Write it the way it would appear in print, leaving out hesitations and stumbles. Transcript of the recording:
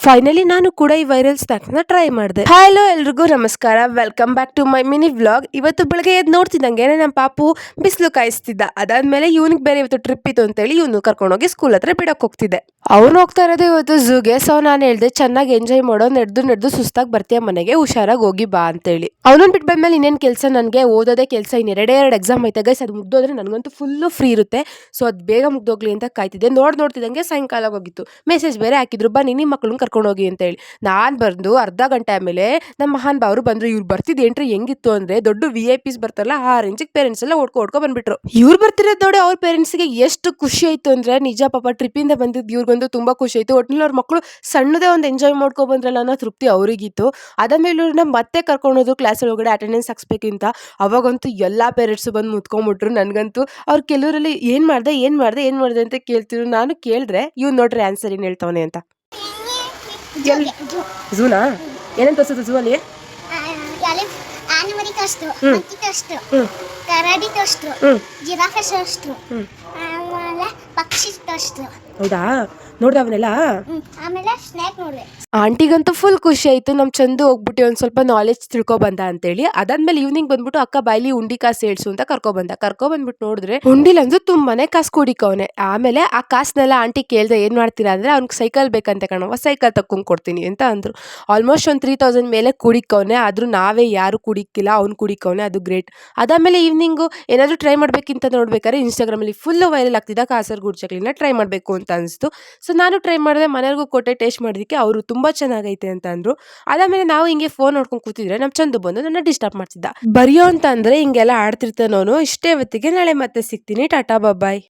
Finally ನಾನು ಕೂಡ ಈ ವೈರಲ್ ಸ್ನ್ಯಾಕ್ಸ್ನ ಟ್ರೈ ಮಾಡಿದೆ. ಹಲೋ ಎಲ್ರಿಗೂ ನಮಸ್ಕಾರ, welcome back to my mini vlog. ಇವತ್ತು ಬೆಳಗ್ಗೆ ಎದ್ದು ನೋಡ್ತಿದ್ದಂಗೆ ನಮ್ಮ ಪಾಪು ಬಿಸಿಲು ಕಾಯಿಸ್ತಿದ್ದ. ಅದಾದ್ಮೇಲೆ ಇವನಿಗೆ ಬೇರೆ ಇವತ್ತು ಟ್ರಿಪ್ ಇತ್ತು ಅಂತೇಳಿ ಇವನು ಕರ್ಕೊಂಡೋಗಿ ಸ್ಕೂಲ್ ಹತ್ರ ಬಿಡಕ್ಕೆ ಹೋಗ್ತಿದ್ದೆ. ಅವ್ನು ಹೋಗ್ತಾ ಇರೋದು ಇವತ್ತು ಝೂಗೆ. ಸೊ ನಾನು ಹೇಳ್ದೆ ಚೆನ್ನಾಗಿ ಎಂಜಾಯ್ ಮಾಡೋ, ನಡೆದು ಸುಸ್ತಾಗಿ ಬರ್ತೀಯ ಮನೆಗೆ, ಹುಷಾರಾಗಿ ಹೋಗಿ ಬಾ ಅಂತೇಳಿ. ಅವನನ್ನ ಬಿಟ್ಟು ಬಂದ್ಮೇಲೆ ಇನ್ನೇನು ಕೆಲಸ, ನನಗೆ ಓದೋದೇ ಕೆಲಸ. ಇನ್ನು ಎರಡೇ ಎಕ್ಸಾಮ್ ಐತೆ ಗೈಸ್, ಅದು ಮುಗ್ದೋದ್ರೆ ನನಗಂತೂ ಫುಲ್ಲು ಫ್ರೀ ಇರುತ್ತೆ. ಸೊ ಅದು ಬೇಗ ಮುಗ್ದೋಗ್ಲಿ ಅಂತ ಕಾಯ್ತಿದ್ದೆ. ನೋಡ್ತಿದ್ದಂಗೆ ಸಾಯಂಕಾಲ ಹೋಗಿತ್ತು. ಮೆಸೇಜ್ ಬೇರೆ ಹಾಕಿದ್ರು, ಬನ್ನಿ ನಿಮ್ಮ ಮಕ್ಕಳನ್ನ ಕರ್ಕೊಂಡು ಹೋಗಿ ಅಂತೇಳಿ. ನಾನು ಬಂದು ಅರ್ಧ ಗಂಟೆ ಆಮೇಲೆ ನಮ್ಮ ಮಹಾನ್ ಬಾವರು ಬಂದ್ರು. ಇವ್ರು ಬರ್ತಿದ್ದು ಎಂಟ್ರಿ ಹೆಂಗಿತ್ತು ಅಂದ್ರೆ, ದೊಡ್ಡ VIP ಬರ್ತಾರಲ್ಲ ಆ ರೇಂಜಿಗೆ ಪೇರೆಂಟ್ಸ್ ಎಲ್ಲ ಓಡ್ಕೊ ಬಂದ್ಬಿಟ್ರು. ಇವ್ರು ಬರ್ತಿರೋದು ನೋಡಿ ಅವ್ರ ಪೇರೆಂಟ್ಸ್ಗೆ ಎಷ್ಟು ಖುಷಿ ಆಯ್ತು ಅಂದ್ರೆ, ನಿಜ ಪಾಪ ಟ್ರಿಪ್ಪಿಂದ ಬಂದಿದ್ದು ಇವ್ರಿಗೊಂದು ತುಂಬಾ ಖುಷಿ ಆಯ್ತು. ಒಟ್ಟಿನಲ್ಲಿ ಅವ್ರ ಮಕ್ಕಳು ಸಣ್ಣದೇ ಒಂದು ಎಂಜಾಯ್ ಮಾಡ್ಕೊ ಬಂದ್ರಲ್ಲ ಅನ್ನೋ ತೃಪ್ತಿ ಅವರಿಗಿತ್ತು. ಅದಾದ್ಮೇಲೆ ಇವ್ರನ್ನ ಮತ್ತೆ ಕರ್ಕೊಂಡೋದು ಕ್ಲಾಸ್ ಒಳಗಡೆ ಅಟೆಂಡೆನ್ಸ್ ಹಾಕ್ಸ್ಬೇಕಿಂತ. ಅವಾಗಂತೂ ಎಲ್ಲಾ ಪೇರೆಂಟ್ಸ್ ಬಂದು ಮುತ್ಕೊಂಡ್ಬಿಟ್ರು. ನನ್ಗಂತೂ ಅವ್ರು ಕೆಲವರಲ್ಲಿ ಏನ್ ಮಾಡ್ದೆ ಅಂತ ಕೇಳ್ತಿದ್ರು. ನಾನು ಕೇಳಿದ್ರೆ ಇವ್ನು ನೋಡ್ರಿ ಆನ್ಸರ್ ಏನ್ ಹೇಳ್ತಾವನೆ ಅಂತ. ಝೂನಾ ಏನೇನು ತೋರಿಸೋದು ಝೂ ಅಲ್ಲಿ? ಆನೆಮರಿ ತೋರಿಸ್ತು, ಮಂಕಿ ತೋರಿಸ್ತು, ಕರಡಿ ತೋರಿಸ್ತು, ಜಿರಾಫೆ ತೋರಿಸ್ತು, ಆಮೇಲೆ ಪಕ್ಷಿ ತೋರಿಸ್ತು. ಹೌದಾ, ನೋಡ್ದ ಅವನ್ನೆಲ್ಲ? ಆಮೇಲೆ ಸ್ನೇಕ್ ನೋಡಿದೆ. ಆಂಟಿಗಂತೂ ಫುಲ್ ಖುಷಿ ಆಯ್ತು. ನಮ್ ಚಂದು ಹೋಗ್ಬಿಟ್ಟು ಒಂದ್ ಸ್ವಲ್ಪ ನಾಲೆಜ್ ತಿಳ್ಕೊ ಬಂದ ಅಂತೇಳಿ. ಅದಾದ್ಮೇಲೆ ಈವ್ನಿಂಗ್ ಬಂದ್ಬಿಟ್ಟು ಅಕ್ಕ ಬಾಯ್ಲಿ ಉಂಡಿ ಕಾಸು ಹೇಳ್ಸು ಅಂತ ಕರ್ಕೊ ಬಂದ್ಬಿಟ್ಟು ನೋಡಿದ್ರೆ ಉಂಡಿಲಂದು ತುಂಬಾನೇ ಕಾಸು ಕುಡಿಕವನೆ. ಆಮೇಲೆ ಆ ಕಾಸನ್ನೆಲ್ಲ ಆಂಟಿ ಕೇಳ್ದೆ ಏನ್ ಮಾಡ್ತೀರಾ ಅಂದ್ರೆ, ಅವ್ನಿಗೆ ಸೈಕಲ್ ಬೇಕಂತ ಕಣವ, ಸೈಕಲ್ ತಕ್ಕೊಂಡ್ ಕೊಡ್ತೀನಿ ಅಂತ ಅಂದ್ರು. ಆಲ್ಮೋಸ್ಟ್ ಒಂದು 3000 ಮೇಲೆ ಕುಡಿಕವನೆ. ಆದ್ರೂ ನಾವೇ ಯಾರು ಕುಡಿಕಿಲ್ಲ, ಅವ್ನು ಕುಡಿಕವನೆ, ಅದು ಗ್ರೇಟ್. ಅದಾದ್ಮೇಲೆ ಈವ್ನಿಂಗು ಏನಾದ್ರು ಟ್ರೈ ಮಾಡ್ಬೇಕಿಂತ ನೋಡ್ಬೇಕಾದ್ರೆ ಇನ್ಸ್ಟಾಗ್ರಾಮ್ ಅಲ್ಲಿ ಫುಲ್ ವೈರಲ್ ಆಗ್ತಿದ್ದ ಕಾಸರಗೋಡು ಚಕ್ಲಿನ ಟ್ರೈ ಮಾಡ್ಬೇಕು ಅಂತ ಅನಿಸ್ತು. ಸೊ ನಾನು ಟ್ರೈ ಮಾಡಿದೆ, ಮನೆಯವ್ರಿಗೂ ಕೊಟ್ಟೆ ಟೇಸ್ಟ್ ಮಾಡೋದಕ್ಕೆ. ಅವರು ತುಂಬಾ ಚೆನ್ನಾಗೈತೆ ಅಂತ ಅಂದ್ರು. ಅದಾದ್ಮೇಲೆ ನಾವು ಹಿಂಗೆ ಫೋನ್ ನೋಡ್ಕೊಂಡು ಕೂತಿದ್ರೆ ನಮ್ ಚಂದು ಬಂದು ನನ್ನ ಡಿಸ್ಟರ್ಬ್ ಮಾಡ್ತಿದ್ದ. ಬರಿಯೋ ಅಂತ ಅಂದ್ರೆ ಹಿಂಗೆಲ್ಲ ಆಡ್ತಿರ್ತಾನೆ ಅವನು. ಇಷ್ಟೇ ಹೊತ್ತಿಗೆ, ನಾಳೆ ಮತ್ತೆ ಸಿಗ್ತೀನಿ, ಟಾಟಾ ಬಾಯ್.